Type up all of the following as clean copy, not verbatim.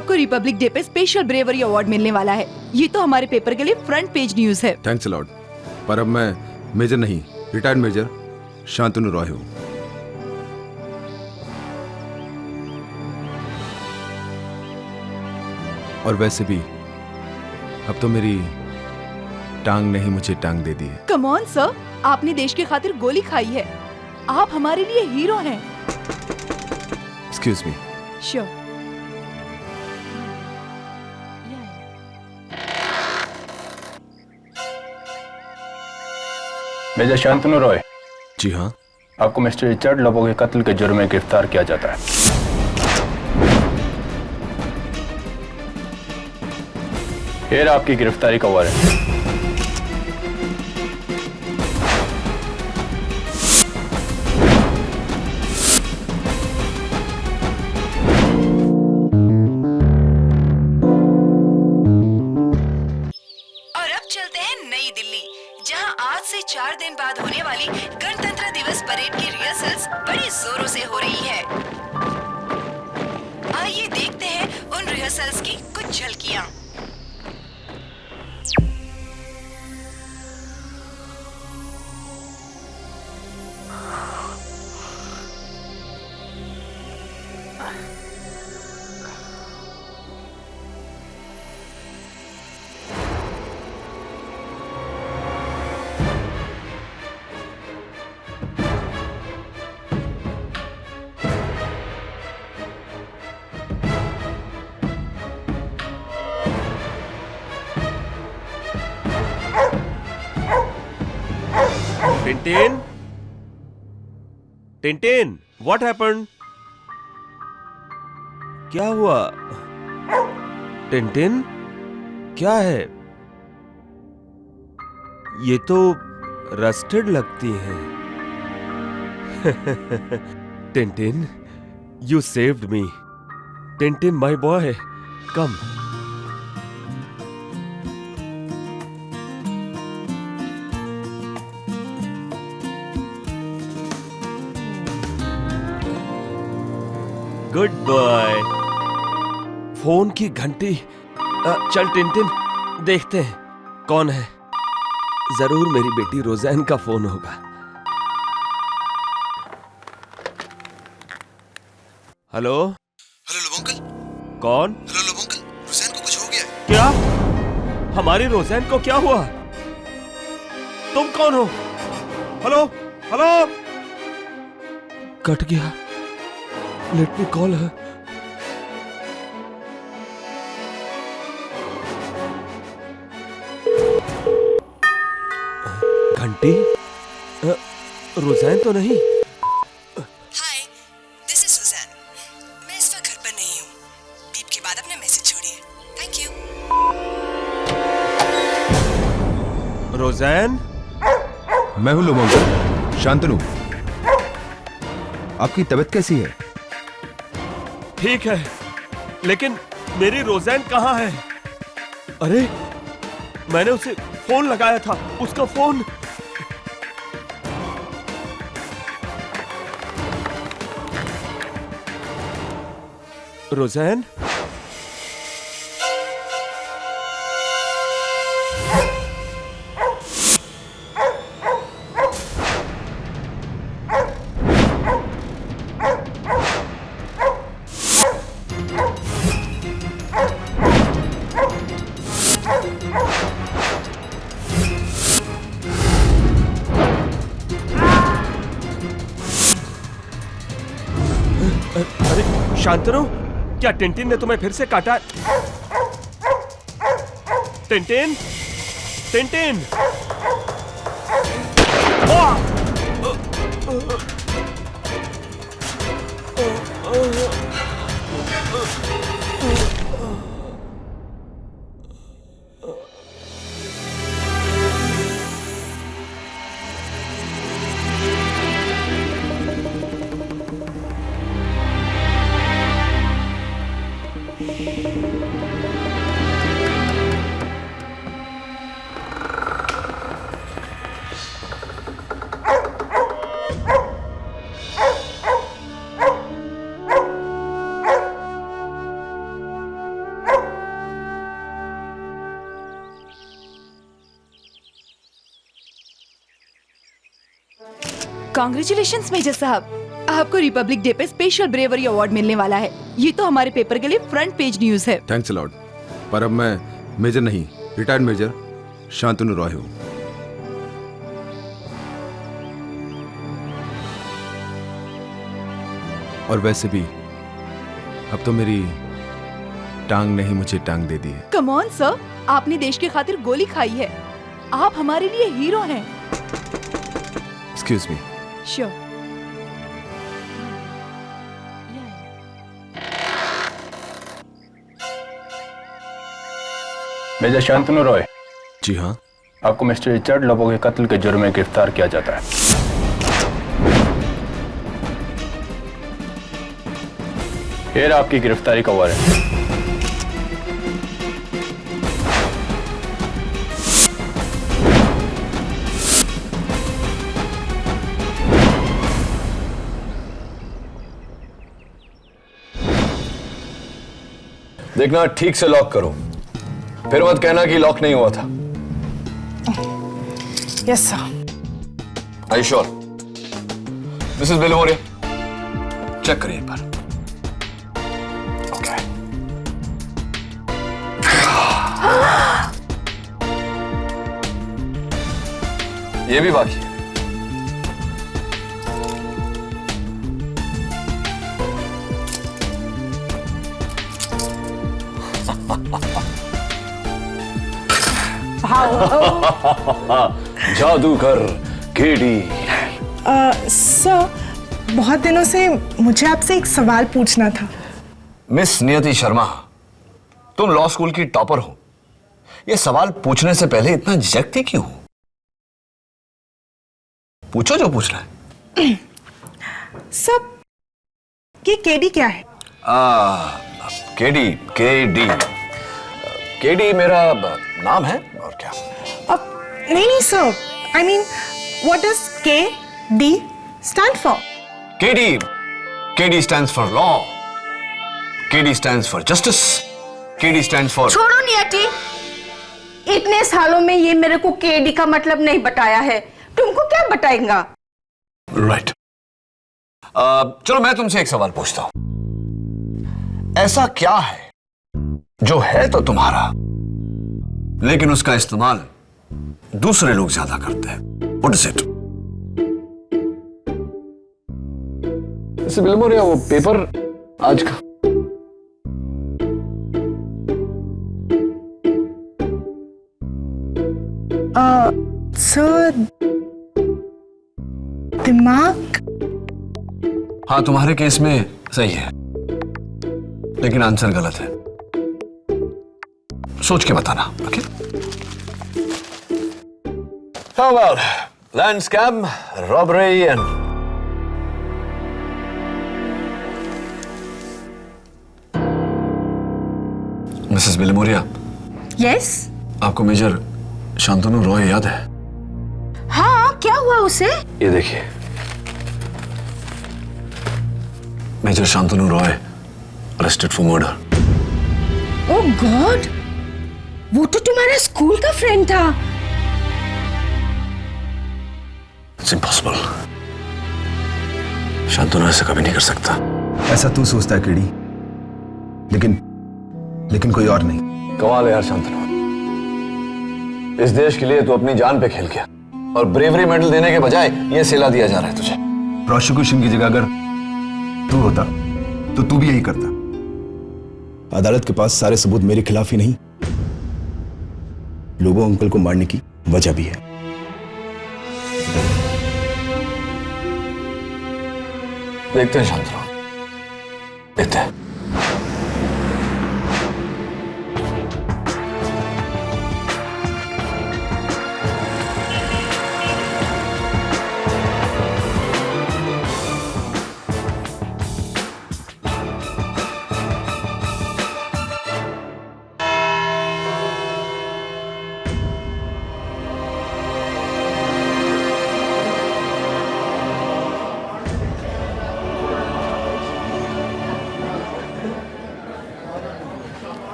आपको Republic day पे special bravery award मिलने वाला है। ये तो हमारे पेपर के लिए फ्रंट पेज न्यूज है। Thanks a lot. पर अब मैं मेजर नहीं, रिटायर्ड मेजर शांतनु रॉय हूँ। और वैसे भी अब तो मेरी टांग नहीं मुझे टांग दे दी है। कम ऑन सर, आपने देश की खातिर गोली खाई है। आप हमारे लिए हीरो हैं। Excuse me. Sure. Major Shantanu Roy. जी हाँ। आपको मिस्टर रिचर्ड लोबो के कत्ल के जुर्म में गिरफ्तार किया जाता है। फिर आपकी गिरफ्तारी का वारंट। और अब चलते हैं नई दिल्ली, जहां आज से 4 दिन बाद होने वाली गणतंत्र दिवस परेड की रिहर्सल्स बड़ी जोरों से हो रही है। आइए देखते हैं उन रिहर्सल्स की कुछ झलकियां। Tintin, Tintin, what happened? क्या हुआ? टिंटिन, क्या है? ये तो रस्टेड लगती है। Tintin, you saved me. Tintin, my boy, come. Good boy. Phone की घंटी। चल टिंटिन, देखते हैं कौन है। जरूर मेरी बेटी रोज़ैन का फोन होगा। हेलो। Hello Lobo uncle. कौन? हेलो लोबो अंकल, रोज़ैन को कुछ हो गया है। क्या? हमारी रोज़ैन को क्या हुआ? तुम कौन हो? Hello hello. कट गया। Let me call her. घंटी? रोज़ैन तो नहीं। हाय, दिस इज सुज़ैन। मैं इस वक्त घर पर नहीं हूँ। बीप के बाद अपना मैसेज छोड़िए। Thank you. रोज़ैन? मैं हूँ लोबो अंकल, शांतनु। आपकी तबीयत कैसी है? ठीक है, लेकिन मेरी रोज़ैन कहाँ है? अरे, मैंने उसे फोन लगाया था, उसका फोन। रोज़ैन? अरे शांतनु, क्या टिंटिन ने तुम्हें फिर से काटा? Tintin, Tintin. कॉन्ग्रेचुलेशंस मेजर साहब, आपको रिपब्लिक डे पे स्पेशल ब्रेवरी अवार्ड मिलने वाला है। ये तो हमारे पेपर के लिए फ्रंट पेज न्यूज है। थैंक्स अलॉट, पर अब मैं मेजर नहीं, रिटायर्ड मेजर शांतनु रॉय हूँ। और वैसे भी अब तो मेरी टांग ने ही मुझे टांग दे दी है। कम ऑन सर, आपने देश की खातिर गोली खाई है। आप हमारे लिए हीरो हैं। Excuse me. Sure. Major Shantanu Roy, जी हाँ। आपको मिस्टर रिचर्ड लोबो के कत्ल के जुर्म में गिरफ्तार किया जाता है। ये रहा आपकी गिरफ्तारी का वारंट। देखना ठीक से लॉक करो, फिर मत कहना कि लॉक नहीं हुआ था। Yes sir. Are you sure? Mrs Billimoria, check करिए एक बार। ओके। ये भी बाकी है। जादूगर केडी। सर, बहुत दिनों से मुझे आपसे एक सवाल पूछना था। मिस नियति शर्मा, तुम लॉ स्कूल की टॉपर हो, यह सवाल पूछने से पहले इतना झिझकती क्यों हो? पूछो जो पूछना है। सर, ये केडी क्या है? केडी, केडी, केडी मेरा नाम है, और क्या? नहीं sir, I mean what does K D stand for? KD, KD stands for law, KD stands for justice, KD stands for. छोड़ो नियति, इतने सालों में ये मेरे को केडी का मतलब नहीं बताया है, तुमको क्या बताएगा? राइट। चलो मैं तुमसे एक सवाल पूछता हूं। ऐसा क्या है जो है तो तुम्हारा, लेकिन उसका इस्तेमाल दूसरे लोग ज्यादा करते हैं? What is it? इसे बिलमोरिया, वो पेपर आज का। सर, दिमाग। हाँ, तुम्हारे केस में सही है, लेकिन आंसर गलत है। सोच के बताना, okay? How about land scam, robbery and Mrs Bilimoria, yes. आपको मेजर शांतनु रॉय याद है? हाँ, क्या हुआ उसे? ये देखिए, major Shantanu Roy arrested for murder. Oh god, वो तो तुम्हारा स्कूल का फ्रेंड था। It's impossible. शांतनु ऐसा कभी नहीं कर सकता। ऐसा तू सोचता है केडी, लेकिन कोई और नहीं। कमाल है यार शांतनु, इस देश के लिए तू अपनी जान पे खेल गया, और ब्रेवरी मेडल देने के बजाय ये सिला दिया जा रहा है तुझे। प्रोसिक्यूशन की जगह अगर तू होता तो तू भी यही करता। अदालत के पास सारे सबूत मेरे खिलाफ ही नहीं, लोबो अंकल को मारने की वजह भी है। देखते हैं शांतनु, देखते हैं।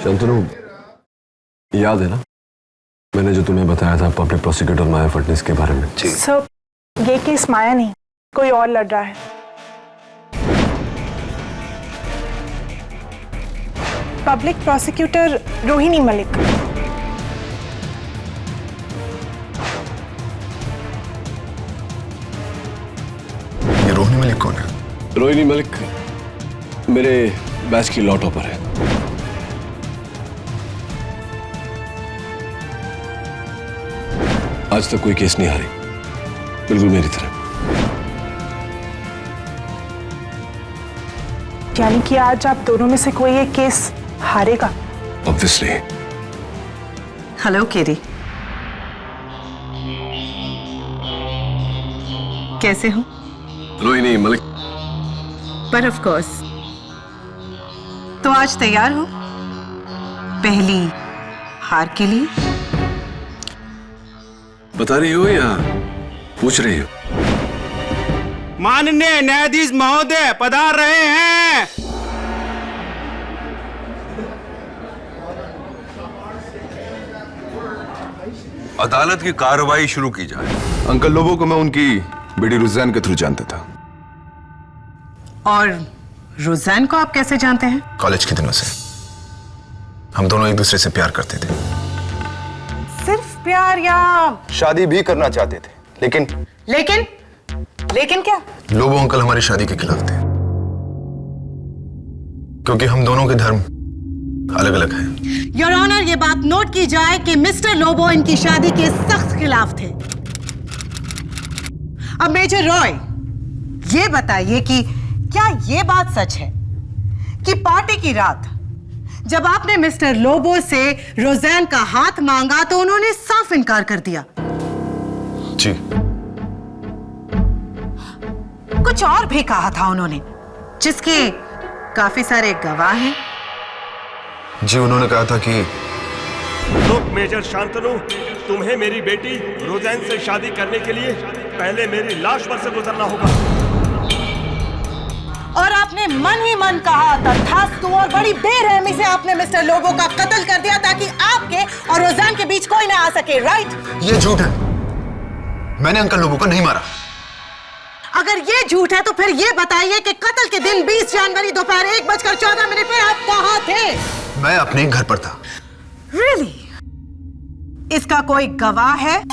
शांतनु, याद है ना मैंने जो तुम्हें बताया था पब्लिक प्रोसिक्यूटर माया फडणवीस के बारे में। जी सर, ये केस माया नहीं, कोई और लड़ रहा है। Public prosecutor Rohini Malik. ये रोहिणी मलिक कौन है? रोहिणी मलिक मेरे बैच की लॉ टॉपर है। आज तक कोई केस नहीं हारी, बिल्कुल मेरी तरह। यानी कि आज आप दोनों में से कोई एक केस हारेगा। ऑब्वियसली। हेलो केरी, कैसे हो? रोहिणी मलिक। पर ऑफ कोर्स। तो आज तैयार हो पहली हार के लिए? बता रही हो या पूछ रही हो? माननीय न्यायाधीश महोदय पधार रहे हैं। अदालत की कार्रवाई शुरू की जाए। अंकल लोबो को मैं उनकी बेटी रुज़ैन के थ्रू जानता था। और रुज़ैन को आप कैसे जानते हैं? कॉलेज के दिनों से हम दोनों एक दूसरे से प्यार करते थे। सिर्फ प्यार या शादी भी करना चाहते थे, लेकिन क्या? लोबो अंकल हमारी शादी के खिलाफ थे क्योंकि हम दोनों के धर्म अलग अलग हैं। योर ऑनर, ये बात नोट की जाए कि मिस्टर लोबो इनकी शादी के सख्त खिलाफ थे। अब मेजर रॉय, ये बताइए कि क्या ये बात सच है कि पार्टी की रात जब आपने मिस्टर लोबो से रोज़ैन का हाथ मांगा तो उन्होंने साफ इनकार कर दिया? जी। कुछ और भी कहा था उन्होंने, जिसके काफी सारे गवाह हैं। जी, उन्होंने कहा था कि लोग मेजर शांतनु, तुम्हें मेरी बेटी रोज़ैन से शादी करने के लिए पहले मेरी लाश पर से गुजरना होगा। और आपने मन ही मन कहा तथास्तु और बड़ी बेरहमी से आपने मिस्टर लोबो का कत्ल कर दिया ताकि आपके और रोज़ैन के बीच कोई ना आ सके, राइट? ये झूठ है। मैंने अंकल लोबो को नहीं मारा। अगर ये झूठ है तो फिर ये बताइए कि कत्ल के दिन 20 जनवरी दोपहर 1:14 पर आप कहाँ थे? मैं अपने घर पर था। Really? इसका कोई गवाह है?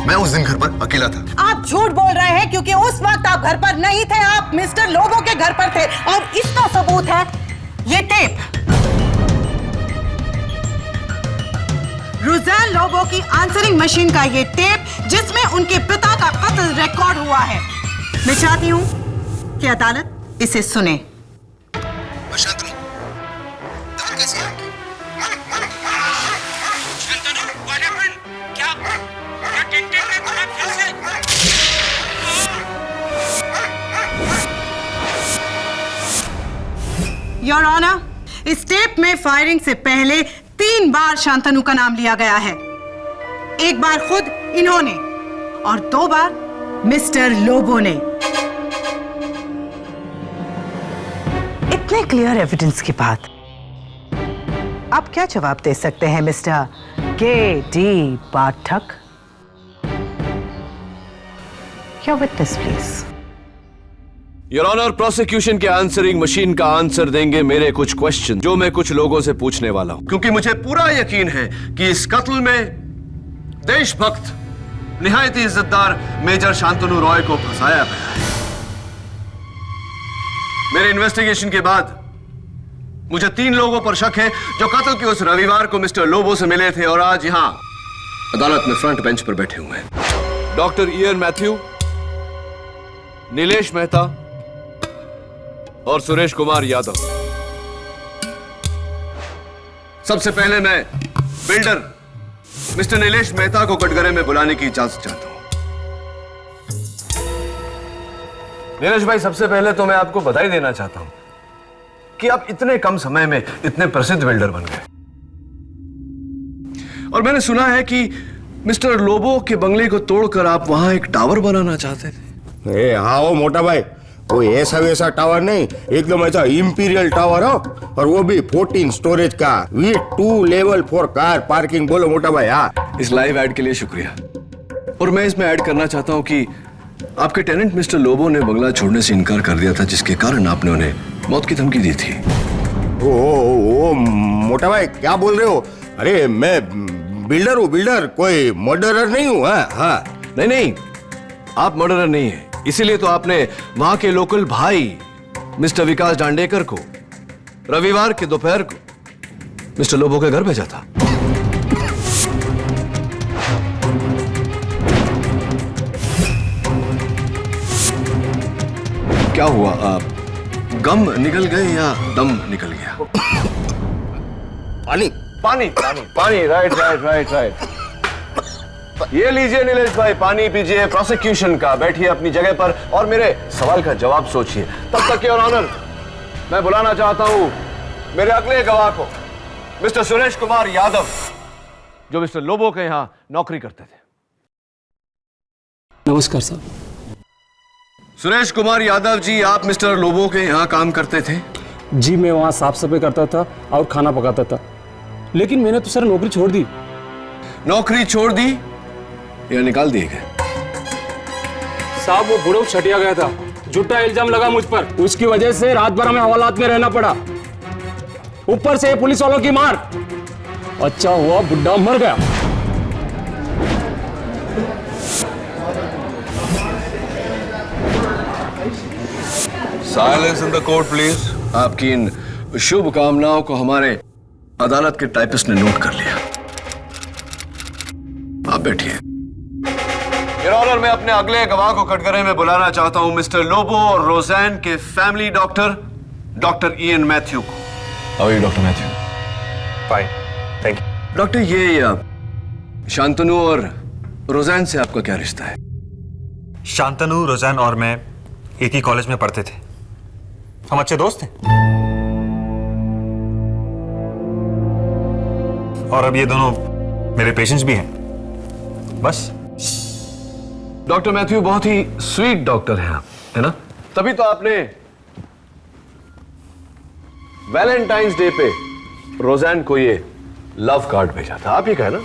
मैं उस दिन घर पर अकेला था। आप झूठ बोल रहे हैं क्योंकि उस वक्त आप घर पर नहीं थे, आप मिस्टर लोबो के घर पर थे। और इसका सबूत है ये टेप। रुज़ैन लोबो की आंसरिंग मशीन का ये टेप जिसमें उनके पिता का कत्ल रिकॉर्ड हुआ है। मैं चाहती हूं कि अदालत इसे सुने। योर ऑनर, इस टेप में फायरिंग से पहले 3 बार शांतनु का नाम लिया गया है। एक बार खुद इन्होंने और 2 बार मिस्टर लोबो ने। इतने क्लियर एविडेंस के बाद आप क्या जवाब दे सकते हैं mister K D. Pathak? Your witness please. Your honour, prosecution के आंसरिंग मशीन का आंसर देंगे मेरे कुछ क्वेश्चन जो मैं कुछ लोगों से पूछने वाला हूं, क्योंकि मुझे पूरा यकीन है कि इस कत्ल में देशभक्त निहायत इज्जतदार मेजर शांतनु रॉय को फंसाया गया है। मेरे इन्वेस्टिगेशन के बाद मुझे 3 लोगों पर शक है जो कत्ल के उस रविवार को मिस्टर लोबो से मिले थे और आज यहां अदालत में फ्रंट बेंच पर बैठे हुए हैं। Doctor Ian Matthew, Nilesh Mehta और सुरेश कुमार यादव। सबसे पहले मैं बिल्डर मिस्टर नीलेश मेहता को कटघरे में बुलाने की इजाजत चाहता हूं। नीलेश भाई, सबसे पहले तो मैं आपको बधाई देना चाहता हूं कि आप इतने कम समय में इतने प्रसिद्ध बिल्डर बन गए। और मैंने सुना है कि मिस्टर लोबो के बंगले को तोड़कर आप वहां एक टावर बनाना चाहते थे। हाँ वो मोटा भाई, कोई ऐसा वैसा टावर नहीं, एकदम ऐसा इंपीरियल टावर हो, और वो भी 14 स्टोरेज का, with 2 level for car parking. बोलो मोटा भाई। हाँ, इस लाइव ऐड के लिए शुक्रिया। और मैं इसमें ऐड करना चाहता हूं कि आपके टेनेंट मिस्टर लोबो ने बंगला छोड़ने से इनकार कर दिया था, जिसके कारण आपने उन्हें मौत की धमकी दी थी। ओ मोटा भाई क्या बोल रहे हो? अरे मैं बिल्डर हूँ, बिल्डर, कोई मर्डरर नहीं हूँ। हाँ, नहीं, आप मर्डरर नहीं है, इसीलिए तो आपने वहां के लोकल भाई मिस्टर विकास डांडेकर को रविवार के दोपहर को मिस्टर लोबो के घर भेजा था। क्या हुआ, आप गम निकल गए या दम निकल गया? पानी पानी पानी पानी, राइट। ये लीजिए नीलेश भाई, पानी पीजिए प्रोसिक्यूशन का। बैठिए अपनी जगह पर और मेरे सवाल का जवाब सोचिए। तब तक योर ऑनर, मैं बुलाना चाहता हूं मेरे अगले गवाह को, मिस्टर सुरेश कुमार यादव, जो मिस्टर लोबो के यहां नौकरी करते थे। नमस्कार सर। सुरेश कुमार यादव जी, आप मिस्टर लोबो के यहां काम करते थे? जी, मैं वहां साफ सफाई करता था और खाना पकाता था, लेकिन मैंने तो सर नौकरी छोड़ दी। नौकरी छोड़ दी या निकाल दिए गए? साहब, वो बुढ़ऊ छटिया गया था, झूठा इल्जाम लगा मुझ पर, उसकी वजह से रात भर हमें हवालात में रहना पड़ा, ऊपर से पुलिस वालों की मार। अच्छा हुआ बुढ़ा मर गया। Silence in the court please. आपकी इन शुभ कामनाओं को हमारे अदालत के टाइपिस्ट ने नोट कर लिया। आप बैठिए। योर ऑनर, मैं अपने अगले गवाह को कटघरे में बुलाना चाहता हूं, मिस्टर लोबो और रोज़ैन के family doctor, doctor Ian Matthew को। How are you doctor Matthew? Fine, thank you. Doctor, ये शांतनु और रोज़ैन से आपका क्या रिश्ता है? शांतनु, रोज़ैन और मैं एक ही कॉलेज में पढ़ते थे, हम अच्छे दोस्त थे। और अब ये दोनों मेरे पेशेंट्स भी हैं, बस। डॉक्टर मैथ्यू बहुत ही स्वीट डॉक्टर हैं आप, है ना? तभी तो आपने वैलेंटाइंस डे पे रोज़ैन को ये लव कार्ड भेजा था। आप ही का है ना?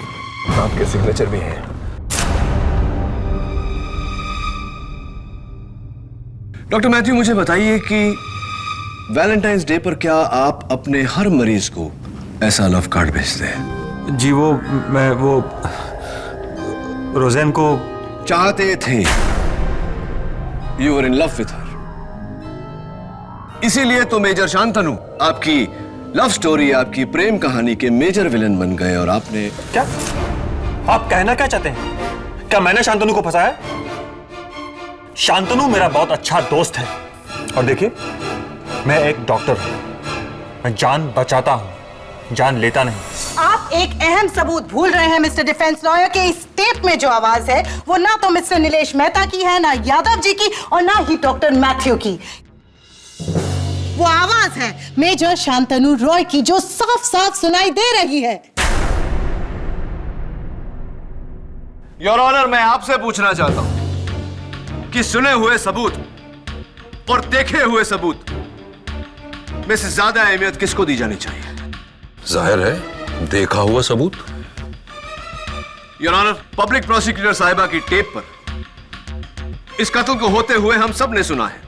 आपके सिग्नेचर भी हैं। डॉक्टर मैथ्यू, मुझे बताइए कि वैलेंटाइंस डे पर क्या आप अपने हर मरीज को ऐसा लव कार्ड भेजते हैं? जी, मैं रोज़ैन को चाहते थे। You were in love with her. इसीलिए तो मेजर शांतनु आपकी लव स्टोरी, आपकी प्रेम कहानी के मेजर विलन बन गए। और आपने क्या, आप कहना क्या चाहते हैं? क्या मैंने शांतनु को फंसाया? शांतनु मेरा बहुत अच्छा दोस्त है, और देखिए, मैं एक डॉक्टर हूं, मैं जान बचाता हूं, जान लेता नहीं। आप एक अहम सबूत भूल रहे हैं मिस्टर डिफेंस लॉयर, के इस टेप में जो आवाज है वो ना तो मिस्टर नीलेश मेहता की है, ना यादव जी की, और ना ही डॉक्टर मैथ्यू की। वो आवाज है मेजर शांतनु रॉय की, जो साफ साफ सुनाई दे रही है। योर ऑनर, मैं आपसे पूछना चाहता हूं कि सुने हुए सबूत और देखे हुए सबूत में से ज्यादा अहमियत किसको दी जानी चाहिए? जाहिर है देखा हुआ सबूत। योर ऑनर, पब्लिक प्रोसिक्यूटर साहिबा की टेप पर इस कत्ल को होते हुए हम सब ने सुना है,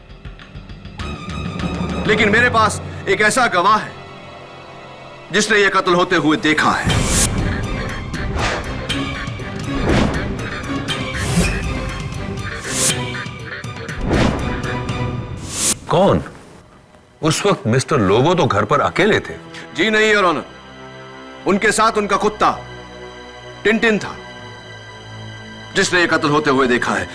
लेकिन मेरे पास एक ऐसा गवाह है जिसने यह कत्ल होते हुए देखा है। कौन? उस वक्त मिस्टर लोबो तो घर पर अकेले थे। जी नहीं योर ऑनर, उनके साथ उनका कुत्ता टिनटिन था, जिसने यह कत्ल होते हुए देखा है।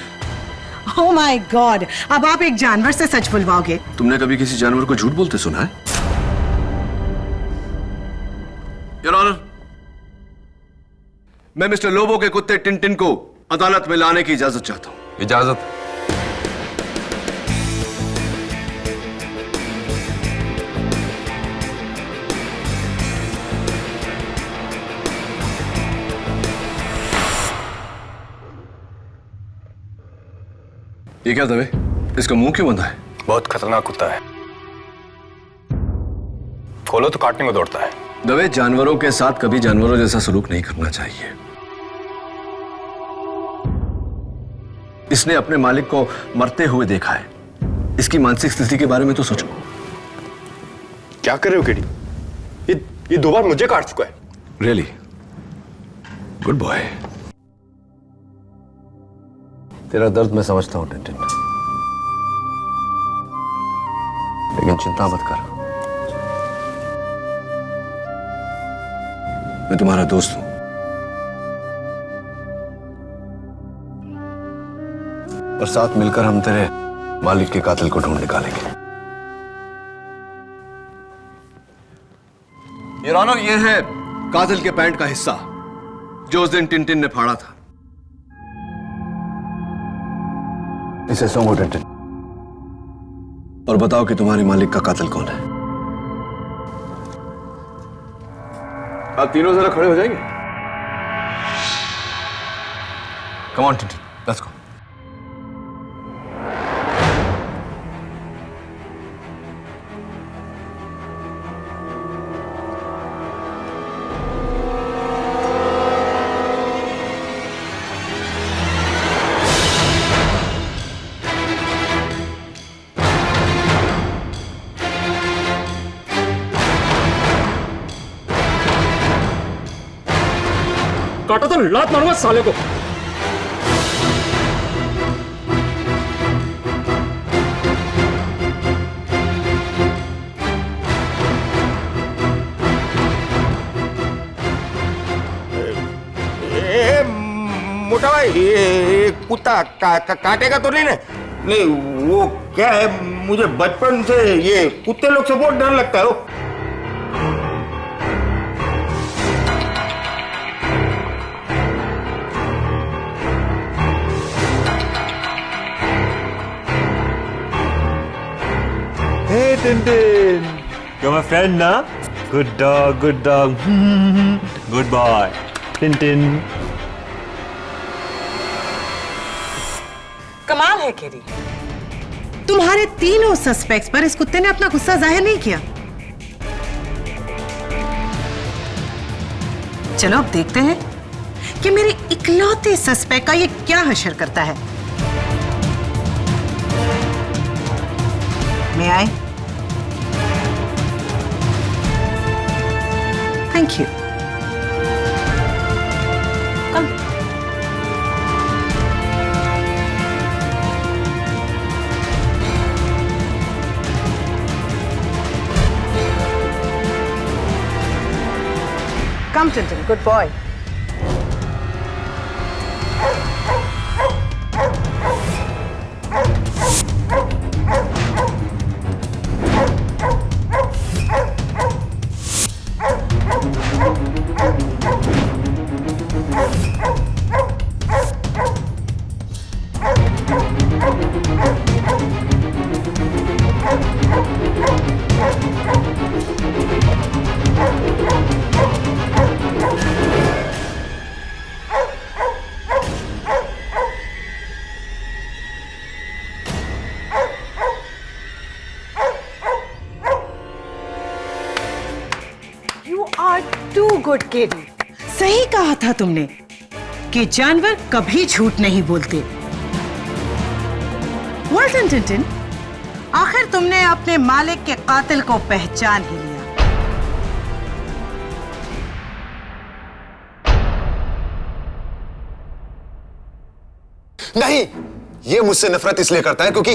ओह माय गॉड, अब आप एक जानवर से सच बुलवाओगे? तुमने कभी किसी जानवर को झूठ बोलते सुना है? योर ऑनर, मैं मिस्टर लोबो के कुत्ते टिनटिन को अदालत में लाने की इजाजत चाहता हूं। इजाजत? ये क्या दबे? इसका मुंह क्यों बंधा है? बहुत खतरनाक कुत्ता है, खोलो तो काटने को दौड़ता है। दवे, जानवरों के साथ कभी जानवरों जैसा सलूक नहीं करना चाहिए। इसने अपने मालिक को मरते हुए देखा है। इसकी मानसिक स्थिति के बारे में तो सोचो। क्या कर रहे हो केडी? ये 2 बार मुझे काट चुका है। Really good boy. तेरा दर्द मैं समझता हूं टिंटिन, लेकिन चिंता मत कर, मैं तुम्हारा दोस्त हूं। और साथ मिलकर हम तेरे मालिक के कातिल को ढूंढ निकालेंगे। योर ऑनर, यह है कातिल के पैंट का हिस्सा जो उस दिन टिंटिन ने फाड़ा था। इसे सोंगो टिंटिन, और बताओ कि तुम्हारे मालिक का कातिल कौन है। आप तीनों जरा खड़े हो जाएंगे? Come on Tintin, let's go. काटो तो लात मारूंगा साले को। मोटा भाई, ये कुत्ता काटेगा तो नहीं ना? नहीं, वो क्या है, मुझे बचपन से ये कुत्ते लोग से बहुत डर लगता है। Hey Tintin, you're my friend ना? Good dog, good dog. Good boy, Tintin. कमाल है केडी, तुम्हारे तीनों सस्पेक्ट्स पर इस कुत्ते ने अपना गुस्सा जाहिर नहीं किया। चलो अब देखते हैं कि मेरे इकलौते सस्पेक्ट का ये क्या हशर करता है। मैं आए? Thank you. Come. Come, Tintin, good boy. Too good, Katie. सही कहा था तुमने कि जानवर कभी झूठ नहीं बोलते। Well done, टिंटिन, आखिर तुमने अपने मालिक के कातिल को पहचान ही लिया। नहीं, ये मुझसे नफरत इसलिए करता है क्योंकि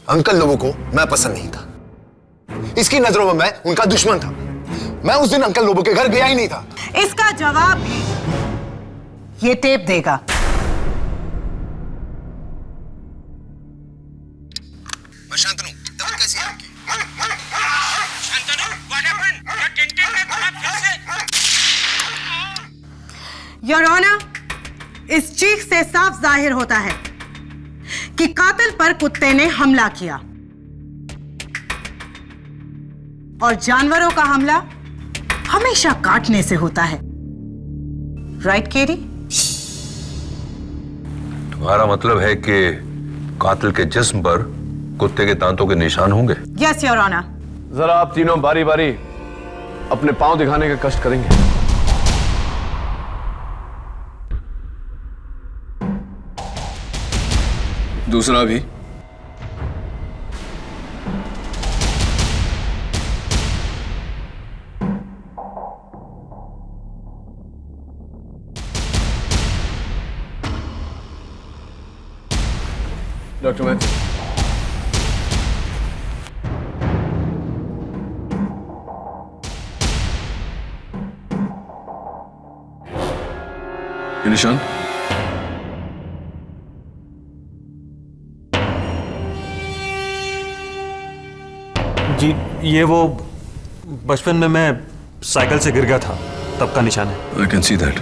अंकल लोगों को मैं पसंद नहीं था। इसकी नजरों में मैं उनका दुश्मन था। मैं उस दिन अंकल लोबो के घर गया ही नहीं था। इसका जवाब भी ये टेप देगा। मैं शांतनु, दवा कैसी है आपकी? Shantanu, what happened? क्या टिंटिन ने तुम्हें फिर से? योर ऑनर, इस चीख से साफ जाहिर होता है कि कातिल पर कुत्ते ने हमला किया और जानवरों का हमला हमेशा काटने से होता है। Right KD? तुम्हारा मतलब है कि कातिल के जिस्म पर कुत्ते के दांतों के निशान होंगे? Yes your honour. जरा आप तीनों बारी बारी अपने पांव दिखाने का कष्ट करेंगे? दूसरा भी। डॉक्टर मैथ्यू, ये निशान? जी ये वो बचपन में मैं साइकिल से गिर गया था तब का निशान है। I can see that.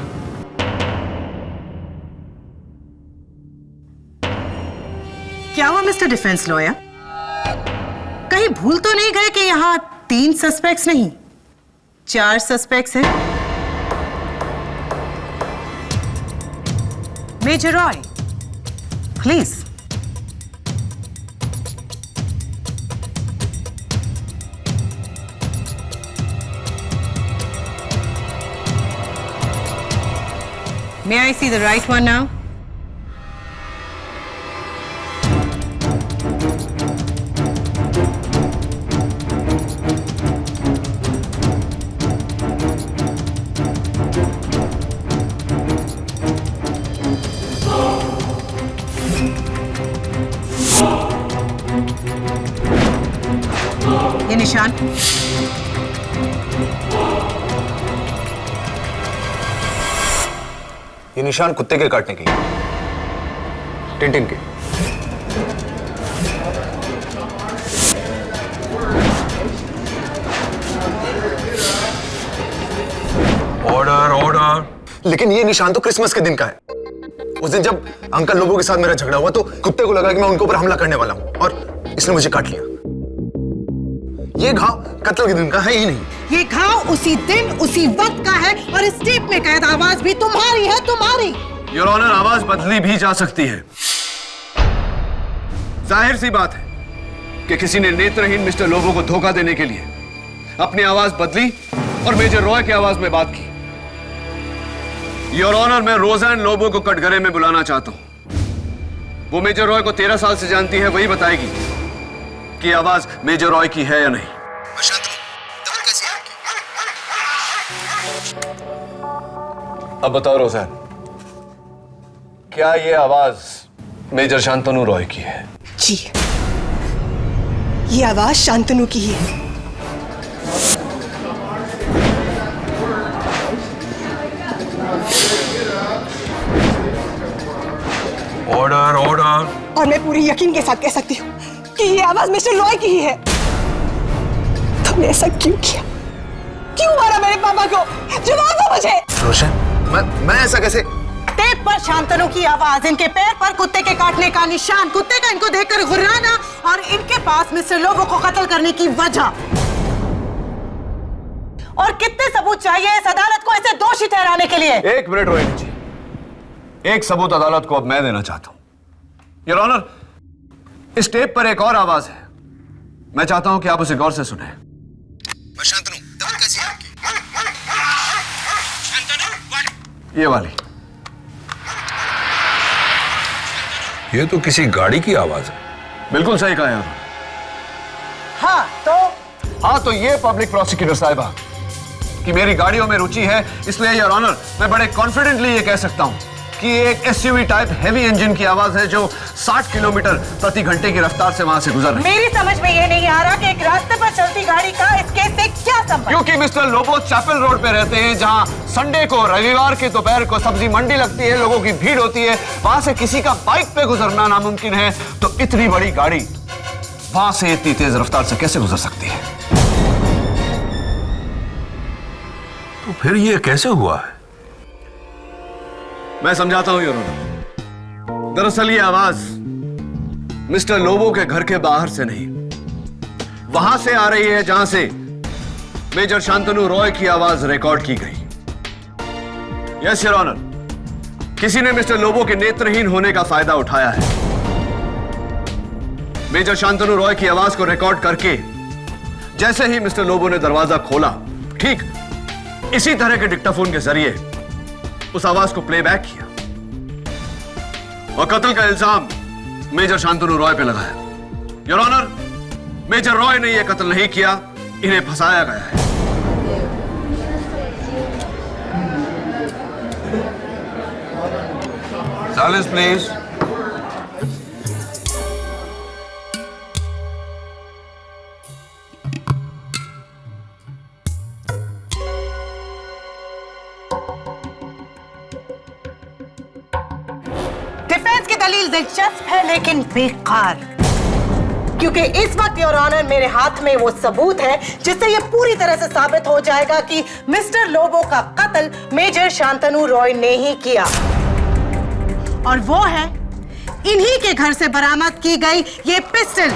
क्या हुआ मिस्टर डिफेंस लॉयर? कहीं भूल तो नहीं गए कि यहाँ 3 सस्पेक्ट्स नहीं 4 सस्पेक्ट्स हैं? Major Roy, please. May I see the right one now? ये निशान। ये निशान कुत्ते के काटने की, टिंटिन के। Order order. लेकिन ये निशान तो क्रिसमस के दिन का है। उस दिन जब अंकल लोगों के साथ मेरा झगड़ा हुआ तो कुत्ते को लगा कि मैं उनके ऊपर हमला करने वाला हूं और इसने मुझे काट लिया। ये घाव कत्ल के दिन का है ही नहीं। ये घाव उसी दिन उसी वक्त का है और इस टेप में कैद आवाज भी तुम्हारी है, तुम्हारी। योर ऑनर, आवाज बदली भी जा सकती है। जाहिर सी बात है कि किसी ने नेत्रहीन मिस्टर लोबो को धोखा देने के लिए अपनी आवाज बदली और मेजर रॉय की आवाज में बात की। योर ऑनर, मैं रोज़ैन लोबो को कटघरे में बुलाना चाहता हूं। वो मेजर रॉय को 13 साल से जानती है, वही बताएगी कि आवाज मेजर रॉय की है या नहीं। अब बताओ रोज़ैन, क्या ये आवाज मेजर शांतनु रॉय की है? जी, ये आवाज शांतनु की ही है। Order order. और मैं पूरी यकीन के साथ कह सकती हूँ कि ये आवाज मिस्टर रॉय की ही है। तुमने ऐसा क्यों किया? क्यों मारा मेरे पापा को? जवाब दो मुझे। रोशन, मैं ऐसा कैसे? टेप पर शांतनु की आवाज, इनके पैर पर कुत्ते के काटने का निशान, कुत्ते का इनको देखकर गुर्राना और इनके पास मिस्टर लोबो को कत्ल करने की वजह। और कितने सबूत चाहिए इस अदालत को इसे दोषी ठहराने के लिए? 1 मिनट रोहिणी जी, एक सबूत अदालत को अब मैं देना चाहता हूं। योर ऑनर, इस टेप पर एक और आवाज है, मैं चाहता हूं कि आप उसे गौर से सुने। शांतनु, दम कैसी है आपकी? ये वाली। ये तो किसी गाड़ी की आवाज है। बिल्कुल सही कहा यार। हाँ तो ये पब्लिक प्रोसिक्यूटर साहिबा कि मेरी गाड़ियों में रुचि है, इसलिए योर ऑनर मैं बड़े कॉन्फिडेंटली ये कह सकता हूं कि एक एसयूवी टाइप हेवी इंजन की आवाज है जो 60 किलोमीटर प्रति घंटे की रफ्तार से वहां से गुजर रही है। मेरी समझ में ये नहीं आ रहा कि एक रास्ते पर चलती गाड़ी का इस केस से क्या संबंध? क्योंकि मिस्टर लोबो चैपल रोड पे रहते हैं, जहां संडे को, रविवार के दोपहर को सब्जी मंडी लगती है, लोगों की भीड़ होती है, वहां से किसी का बाइक पे गुजरना नामुमकिन है, तो इतनी बड़ी गाड़ी वहां से इतनी तेज रफ्तार से कैसे गुजर सकती है? तो फिर ये कैसे हुआ है? मैं समझाता हूं योर ऑनर। दरअसल ये आवाज मिस्टर लोबो के घर के बाहर से नहीं, वहां से आ रही है जहां से मेजर शांतनु रॉय की आवाज रिकॉर्ड की गई। यस योर ऑनर, किसी ने मिस्टर लोबो के नेत्रहीन होने का फायदा उठाया है। मेजर शांतनु रॉय की आवाज को रिकॉर्ड करके जैसे ही मिस्टर लोबो ने दरवाजा खोला, ठीक इसी तरह के डिक्टाफोन के जरिए उस आवाज को प्लेबैक किया और कत्ल का इल्जाम मेजर शांतनु रॉय पे लगाया। योर ऑनर, मेजर रॉय ने यह कत्ल नहीं किया, इन्हें फंसाया गया है। Silence please. डिफेंस की दलील दिलचस्प है लेकिन बेकार, क्योंकि इस वक्त योर ऑनर मेरे हाथ में वो सबूत है जिससे ये पूरी तरह से साबित हो जाएगा कि मिस्टर लोबो का कत्ल मेजर शांतनु रॉय ने ही किया, और वो है इन्हीं के घर से बरामद की गई ये पिस्टल।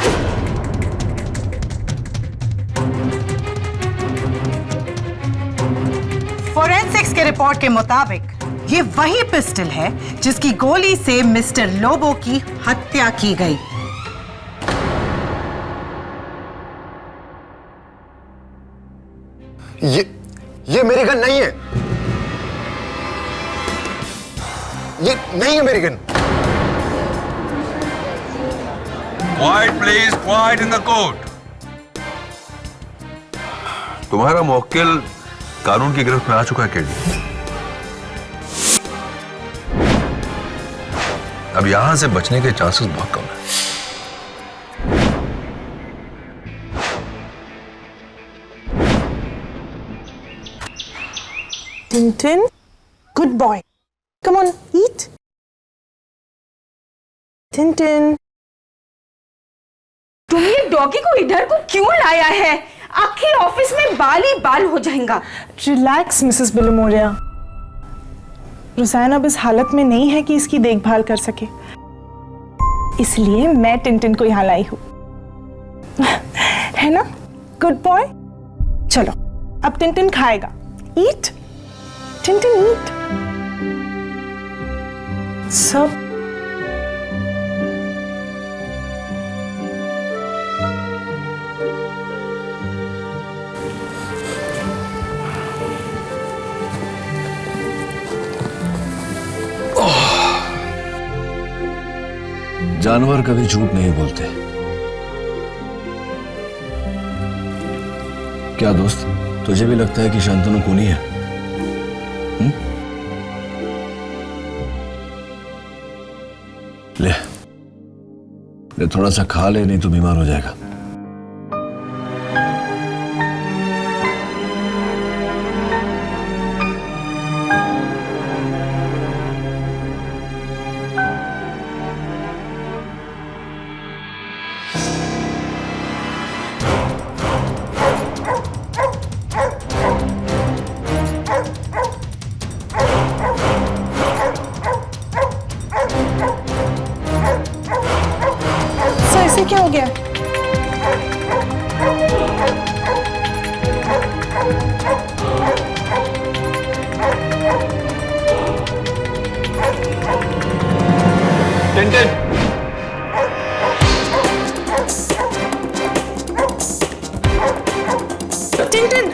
फोरेंसिक्स के रिपोर्ट के मुताबिक ये वही पिस्टल है जिसकी गोली से मिस्टर लोबो की हत्या की गई। ये मेरी गन नहीं है, ये नहीं है मेरी gun. Quite please, quite in the court. तुम्हारा मुवक्किल कानून की गिरफ्त में आ चुका है केडी। अब यहां से बचने के चांसेस बहुत कम है। Tintin, good boy. Come on, eat. Tintin. तुम ये डॉगी को इधर को क्यों लाया है? आखिर ऑफिस में बाल ही बाल हो जाएगा। Relax Mrs Billimoria. रोज़ाना अब इस हालत में नहीं है कि इसकी देखभाल कर सके, इसलिए मैं टिंटिन को यहाँ लाई हूँ, है ना? Good boy. चलो अब टिंटिन खाएगा। ईट टिंटिन, ईट। सब जानवर कभी झूठ नहीं बोलते। क्या दोस्त, तुझे भी लगता है कि शांतनु खूनी है? ले थोड़ा सा खा ले, नहीं तो बीमार हो जाएगा। ऐसे क्या हो गया? Tintin, Tintin,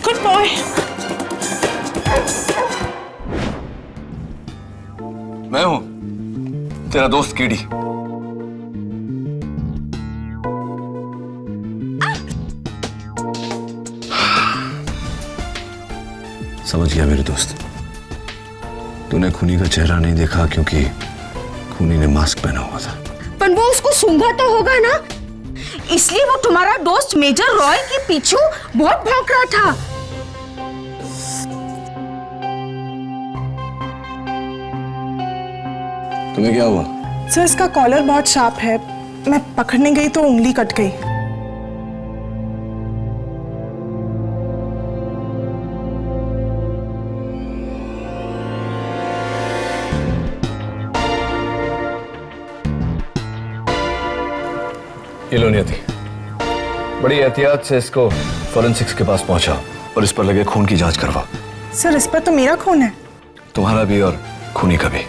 good boy. मैं हूं तेरा दोस्त कीड़ी। समझ गया मेरे दोस्त, तूने खूनी का चेहरा नहीं देखा क्योंकि खूनी ने मास्क पहना हुआ था। पर वो उसको सूंघा तो होगा ना, इसलिए वो तुम्हारा दोस्त मेजर रॉय के पीछे बहुत भौंक रहा था। तुम्हें क्या हुआ? सर, इसका कॉलर बहुत शार्प है, मैं पकड़ने गई तो उंगली कट गई। ये लो नियति, बड़ी एहतियात से इसको फोरेंसिक्स के पास पहुंचा और इस पर लगे खून की जांच करवा। सर, इस पर तो मेरा खून है। तुम्हारा भी और खूनी का भी।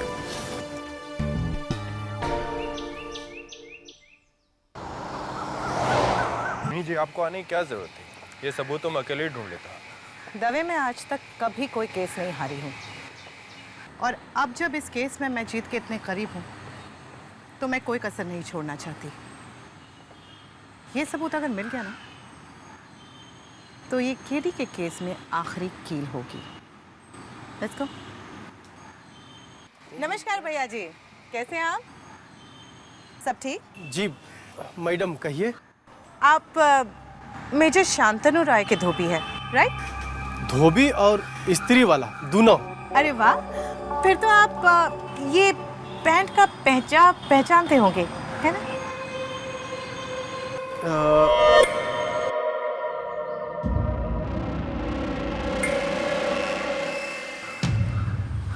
नहीं जी, आपको आने की क्या जरूरत थी? ये सबूत तो मैं अकेले ही ढूंढ लेता। दवे में आज तक कभी कोई केस नहीं हारी हूँ, और अब जब इस केस में मैं जीत के इतने करीब हूँ तो मैं कोई कसर नहीं छोड़ना चाहती। ये सबूत अगर मिल गया ना तो ये केडी के केस में आखिरी कील होगी। Let's go. नमस्कार भैया जी, कैसे हैं आप? सब ठीक? जी मैडम कहिए। आप मेजर शांतनु राय के धोबी है, राइट? धोबी और स्त्री वाला दोनों। अरे वाह, फिर तो आप ये पैंट का पहचानते होंगे, है ना?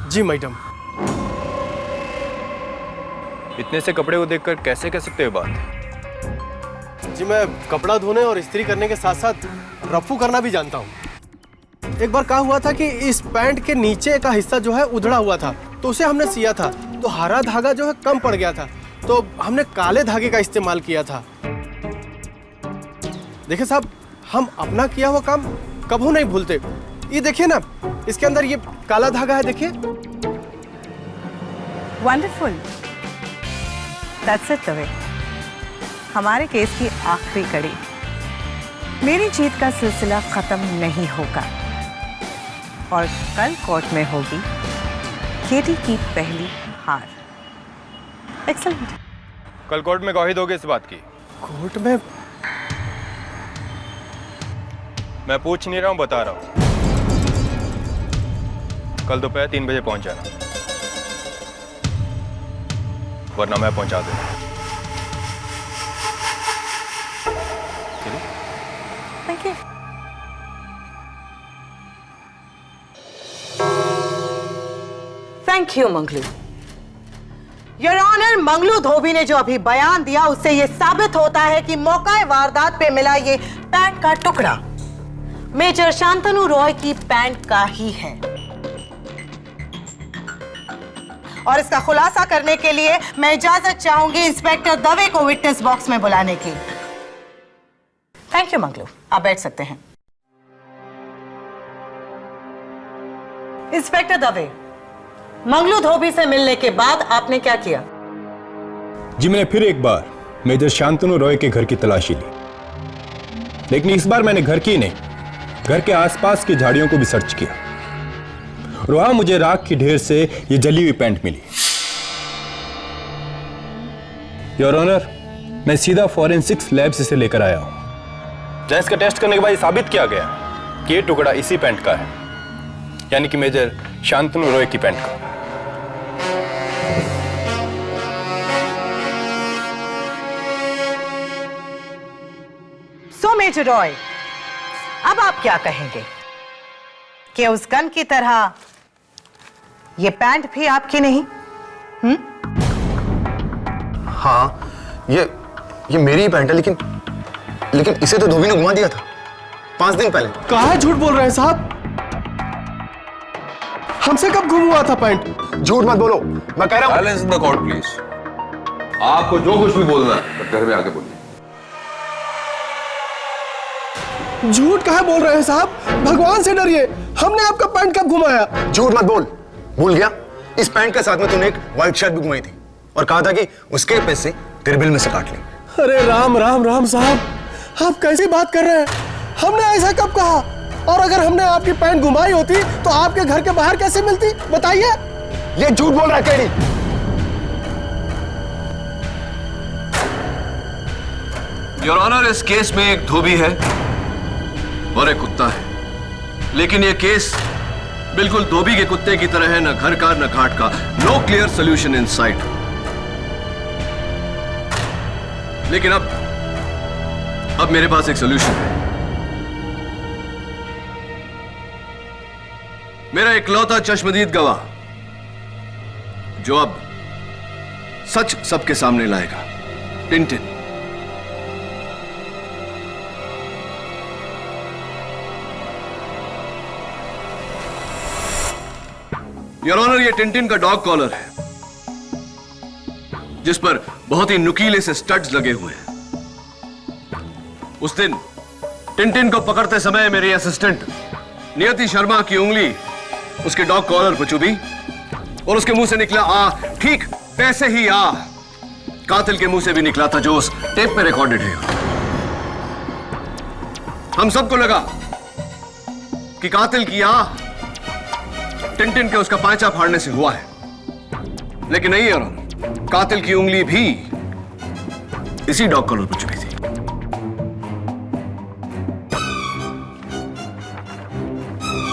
जी मैडम। इतने से कपड़े को देखकर कैसे कह सकते हो बात? जी मैं कपड़ा धोने और इस्त्री करने के साथ साथ रफू करना भी जानता हूँ। एक बार क्या हुआ था कि इस पैंट के नीचे का हिस्सा जो है उधड़ा हुआ था, तो उसे हमने सिया था, तो हरा धागा जो है कम पड़ गया था, तो हमने काले धागे का इस्तेमाल किया था। देखिए साहब, हम अपना किया हुआ काम कभी नहीं भूलते। ये देखिए ना, इसके अंदर ये काला धागा है, देखिए। Wonderful, that's it Dave. हमारे केस की आखिरी कड़ी, मेरी जीत का सिलसिला खत्म नहीं होगा और कल कोर्ट में होगी केडी की पहली हार। एक्सीलेंट। कल कोर्ट में गवाही दोगे इस बात की? कोर्ट में? मैं पूछ नहीं रहा हूं, बता रहा हूं। कल दोपहर 3 बजे पहुंच जाना, वरना मैं पहुंचा दूंगा। Thank you. Thank you Manglu. Your honour, Manglu धोबी ने जो अभी बयान दिया उससे यह साबित होता है कि मौका वारदात पे मिला ये पैंट का टुकड़ा मेजर शांतनु रॉय की पैंट का ही है। और इसका खुलासा करने के लिए मैं इजाजत चाहूंगी इंस्पेक्टर दवे को विटनेस बॉक्स में बुलाने की। थैंक यू मंगलू, आप बैठ सकते हैं। इंस्पेक्टर दवे, मंगलू धोबी से मिलने के बाद आपने क्या किया? जी मैंने फिर एक बार मेजर शांतनु रॉय के घर की तलाशी ली, लेकिन इस बार मैंने घर की नहीं, घर के आसपास की झाड़ियों को भी सर्च किया और वहां मुझे राख की ढेर से ये जली हुई पैंट मिली। योर ऑनर, मैं सीधा फॉरेंसिक्स लैब से इसे लेकर आया हूं, जहां इसका टेस्ट करने के बाद साबित किया गया कि ये टुकड़ा इसी पैंट का है, यानी कि मेजर शांतनु रॉय की पैंट का। सो मेजर रॉय, अब आप क्या कहेंगे कि उस गन की तरह ये पैंट भी आपकी नहीं? हाँ, ये मेरी ही पैंट है, लेकिन इसे तो धोबी ने घुमा दिया था 5 दिन पहले। कहाँ झूठ बोल रहे हैं साहब? हमसे कब गुम हुआ था पैंट? झूठ मत बोलो, मैं कह रहा हूं। Silence in the court please. आपको जो कुछ भी बोलना है घर में आके बोलिए। झूठ कहाँ बोल रहे हैं साहब? भगवान से डरिए, हमने आपका पैंट कब घुमाया? झूठ मत बोल, भूल गया? इस पैंट के साथ में तूने एक व्हाइट शर्ट भी घुमाई थी और कहा था कि उसके पैसे तेरे बिल में से काट ले। अरे राम राम राम साहब, आप कैसी बात कर रहे हैं? हमने ऐसा कब कहा? और अगर हमने आपकी पैंट घुमाई होती तो आपके घर के बाहर कैसे मिलती, बताइए? ये झूठ बोल रहा है केडी। योर ऑनर, इस केस में एक धोबी है और एक कुत्ता है, लेकिन यह केस बिल्कुल धोबी के कुत्ते की तरह है, न घर का न घाट का। No clear solution in sight. लेकिन अब मेरे पास एक सोल्यूशन है। मेरा इकलौता चश्मदीद गवाह जो अब सच सबके सामने लाएगा, टिंटिन। योर ऑनर, ये टिंटिन का डॉग कॉलर है, जिस पर बहुत ही नुकीले से स्टड्स लगे हुए हैं। उस दिन टिंटिन को पकड़ते समय मेरी असिस्टेंट नियति शर्मा की उंगली उसके डॉग कॉलर पर चुभी और उसके मुंह से निकला आ ठीक वैसे ही आ कातिल के मुंह से भी निकला था, जो उस टेप में रिकॉर्डेड है। हम सबको लगा कि कातिल की आ टिंटिन के उसका पांचा फाड़ने से हुआ है, लेकिन नहीं यार, कातिल की उंगली भी इसी डॉग कॉलर पर चुभी थी।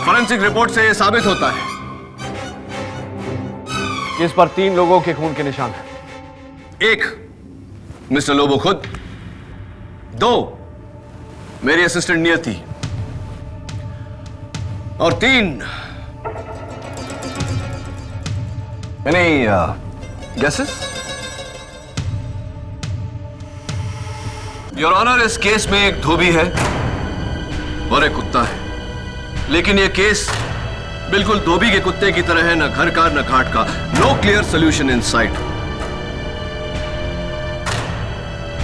फॉरेंसिक रिपोर्ट से यह साबित होता है कि इस पर 3 लोगों के खून के निशान हैं। 1 मिस्टर लोबो खुद, 2 मेरी असिस्टेंट नियति और 3 Any guesses? योर ऑनर, इस केस में एक धोबी है और एक कुत्ता है, लेकिन यह केस बिल्कुल धोबी के कुत्ते की तरह है, न घर का न घाट का। No clear solution in sight.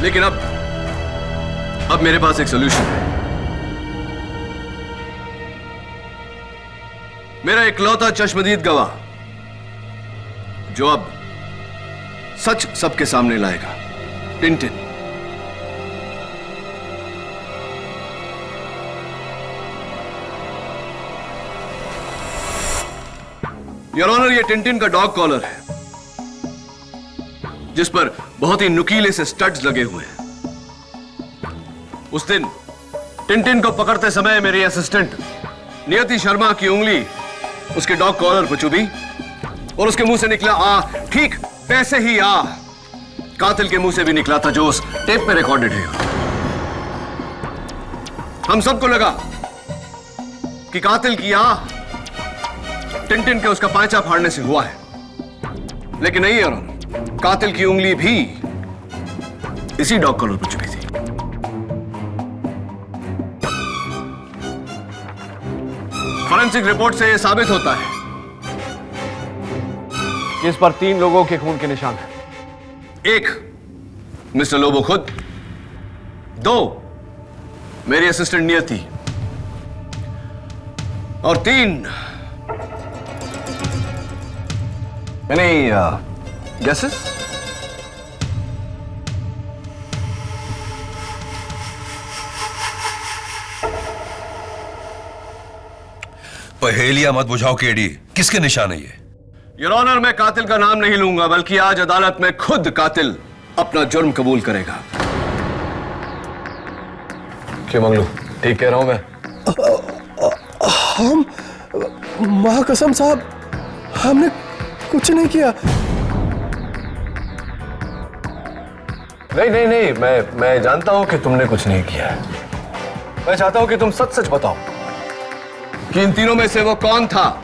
लेकिन अब मेरे पास एक सोल्यूशन है। मेरा इकलौता चश्मदीद गवाह जो अब सच सबके सामने लाएगा, टिंटिन। योर ऑनर, ये टिंटिन का डॉग कॉलर है, जिस पर बहुत ही नुकीले से स्टड्स लगे हुए हैं। उस दिन टिंटिन को पकड़ते समय मेरी असिस्टेंट नियति शर्मा की उंगली उसके डॉग कॉलर पर चुभी और उसके मुंह से निकला आ ठीक वैसे ही आ कातिल के मुंह से भी निकला था, जो उस टेप में रिकॉर्डेड है। हम सबको लगा कि कातिल की आ टिंटिन के उसका पांचा फाड़ने से हुआ है, लेकिन नहीं यार, कातिल की उंगली भी इसी डॉग कॉलर पर चुभी थी। फॉरेंसिक रिपोर्ट से यह साबित होता है कि इस पर 3 लोगों के खून के निशान हैं। 1 मिस्टर लोबो खुद, 2 मेरी असिस्टेंट नियति और 3 Any guesses? पहेलियां मत बुझाओ केडी, किसके निशान है ये? योर ऑनर, मैं कातिल का नाम नहीं लूंगा, बल्कि आज अदालत में खुद कातिल अपना जुर्म कबूल करेगा। क्यों मंगलू, ठीक कह रहा हूं मैं? हम महाकसम साहब, हमने कुछ नहीं किया। नहीं, मैं जानता हूं कि तुमने कुछ नहीं किया है। मैं चाहता हूं कि तुम सच सच बताओ कि इन तीनों में से वो कौन था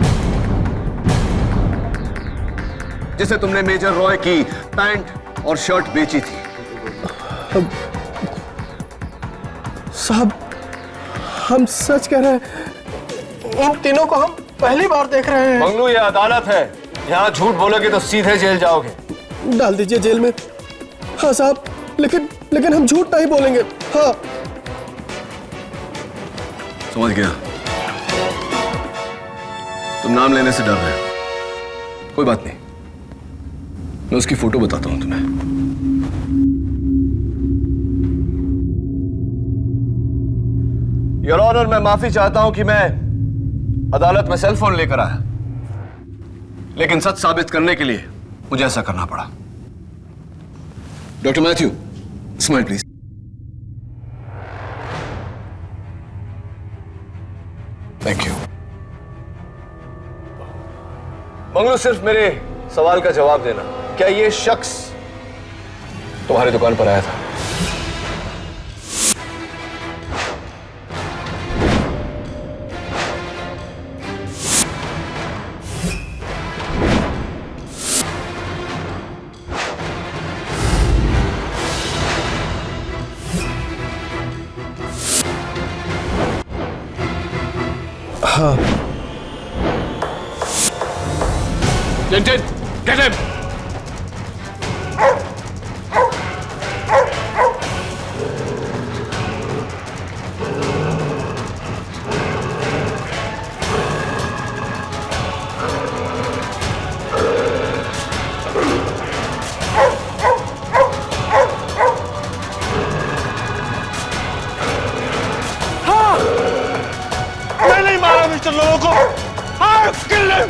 जिसे तुमने मेजर रॉय की पैंट और शर्ट बेची थी। साहब, हम सच कह रहे हैं, इन तीनों को हम पहली बार देख रहे हैं। मंगलू, ये अदालत है, यहां झूठ बोलोगे तो सीधे जेल जाओगे। डाल दीजिए जेल में। हाँ साहब, लेकिन हम झूठ नहीं बोलेंगे। हाँ, समझ गया। तुम नाम लेने से डर रहे हो, कोई बात नहीं, मैं उसकी फोटो बताता हूं तुम्हें। योर ऑनर, मैं माफी चाहता हूं कि मैं अदालत में सेल फोन लेकर आया, लेकिन सच साबित करने के लिए मुझे ऐसा करना पड़ा। Doctor Matthew, smile please. Thank you. Manglu, सिर्फ मेरे सवाल का जवाब देना, क्या ये शख्स तुम्हारी दुकान पर आया था? हाँ। Get him! मैं नहीं मारा मिस्टर लोगों को। I'll kill him!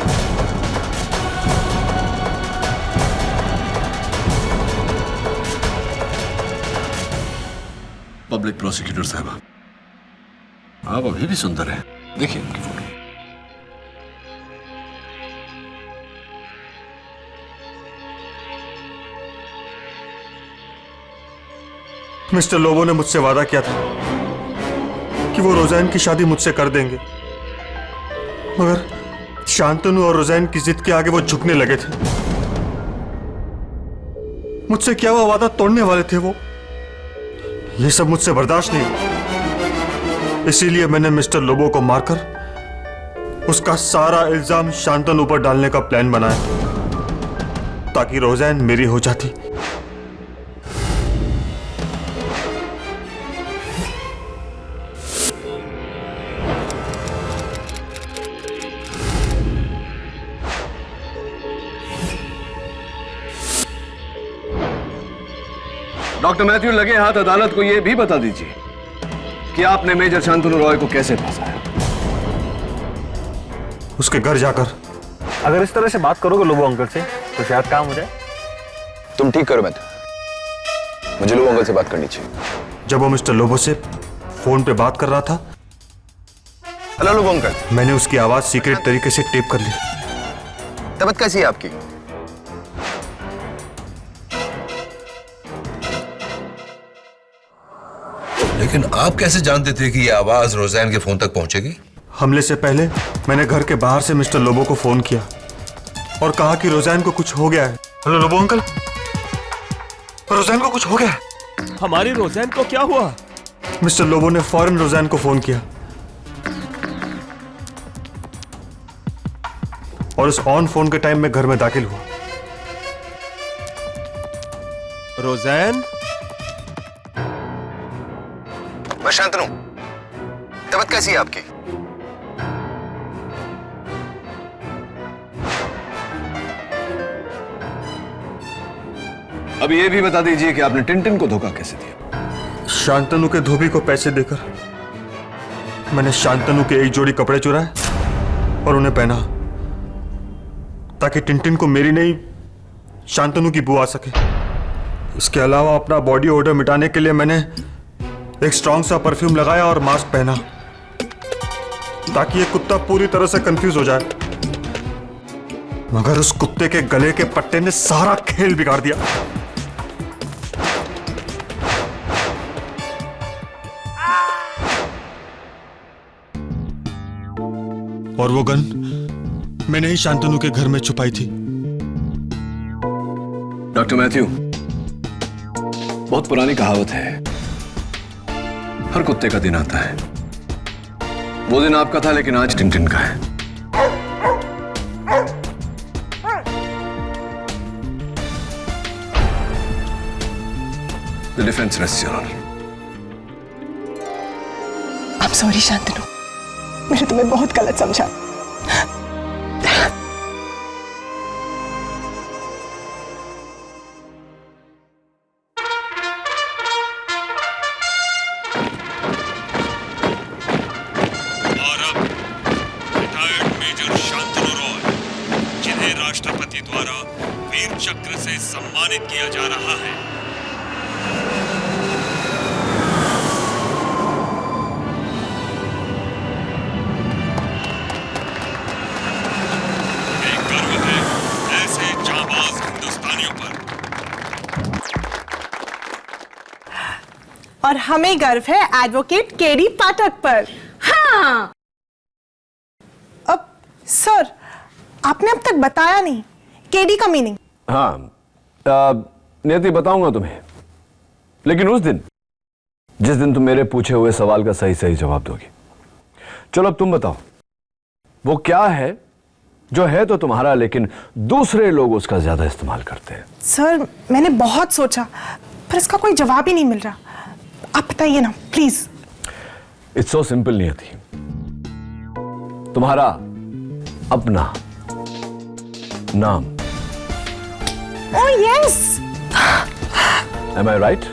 Public prosecutor साहब, आप अभी भी सुंदर हैं। देखिए उनकी फोटो। मिस्टर लोबो ने मुझसे वादा किया था कि वो रोज़ैन की शादी मुझसे कर देंगे, मगर शांतनु और रोज़ैन की जिद के आगे वो झुकने लगे थे। मुझसे क्या वो वादा तोड़ने वाले थे वो। ये सब मुझसे बर्दाश्त नहीं हुआ। इसीलिए मैंने मिस्टर लोबो को मारकर उसका सारा इल्जाम शांतनु पर डालने का प्लान बनाया ताकि रोज़ैन मेरी हो जाती। डॉक्टर मैथ्यू, लगे हाथ अदालत को यह भी बता दीजिए कि आपने मेजर शांतनु रॉय को कैसे फंसाया। उसके घर जाकर। अगर इस तरह से बात करोगे लोबो अंकल से तो शायद काम हो जाए। तुम ठीक करो मैथ्यू, मुझे लोबो अंकल से बात करनी चाहिए। जब वो मिस्टर लोबो से फोन पे बात कर रहा था, हेलो लोबो अंकल, मैंने उसकी आवाज सीक्रेट तरीके से टेप कर ली। तबीयत कैसी है आपकी? लेकिन आप कैसे जानते थे कि यह आवाज रोज़ैन के फोन तक पहुंचेगी? हमले से पहले मैंने घर के बाहर से मिस्टर लोबो को फोन किया और कहा कि रोज़ैन को कुछ हो गया है। हेलो लोबो अंकल, रोज़ैन को कुछ हो गया है। हमारी रोज़ैन को क्या हुआ? मिस्टर लोबो ने फौरन रोज़ैन को फोन किया और उस ऑन फोन के टाइम में घर में दाखिल हुआ। रोज़ैन? मैं शांतनु, तबीयत कैसी है आपकी? अब ये भी बता दीजिए कि आपने टिंटिन को धोखा कैसे दिया? शांतनु के धोबी को पैसे देकर मैंने शांतनु के एक जोड़ी कपड़े चुराए और उन्हें पहना ताकि टिंटिन को मेरी नहीं शांतनु की बू आ सके। इसके अलावा अपना बॉडी ओडर मिटाने के लिए मैंने एक स्ट्रॉन्ग सा परफ्यूम लगाया और मास्क पहना ताकि ये कुत्ता पूरी तरह से कंफ्यूज हो जाए, मगर उस कुत्ते के गले के पट्टे ने सारा खेल बिगाड़ दिया। और वो गन मैंने ही शांतनु के घर में छुपाई थी। डॉक्टर मैथ्यू, बहुत पुरानी कहावत है, हर कुत्ते का दिन आता है। वो दिन आपका था लेकिन आज टिंटिन का है। The defense rests, Your Honor. I'm sorry Shantanu, मैंने तुम्हें बहुत गलत समझा। राष्ट्रपति द्वारा वीर चक्र से सम्मानित किया जा रहा है। एक गर्व है ऐसे जांबाज हिंदुस्तानियों पर। और हमें गर्व है एडवोकेट केडी पाठक पर। हाँ। अब सर, आपने अब तक बताया नहीं केडी का मीनिंग। हाँ, नियति बताऊंगा तुम्हें, लेकिन उस दिन जिस दिन तुम मेरे पूछे हुए सवाल का सही सही जवाब दोगी। चलो अब तुम बताओ, वो क्या है जो है तो तुम्हारा, लेकिन दूसरे लोग उसका ज्यादा इस्तेमाल करते हैं। सर मैंने बहुत सोचा पर इसका कोई जवाब ही नहीं मिल रहा। आप बताइए ना प्लीज। इट्स सो सिंपल नियति। तुम्हारा अपना नाम। Oh yes. Am I right?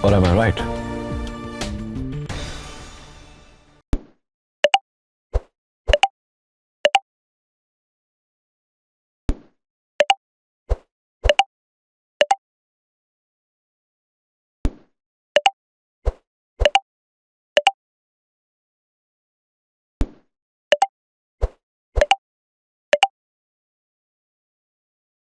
Or am I right?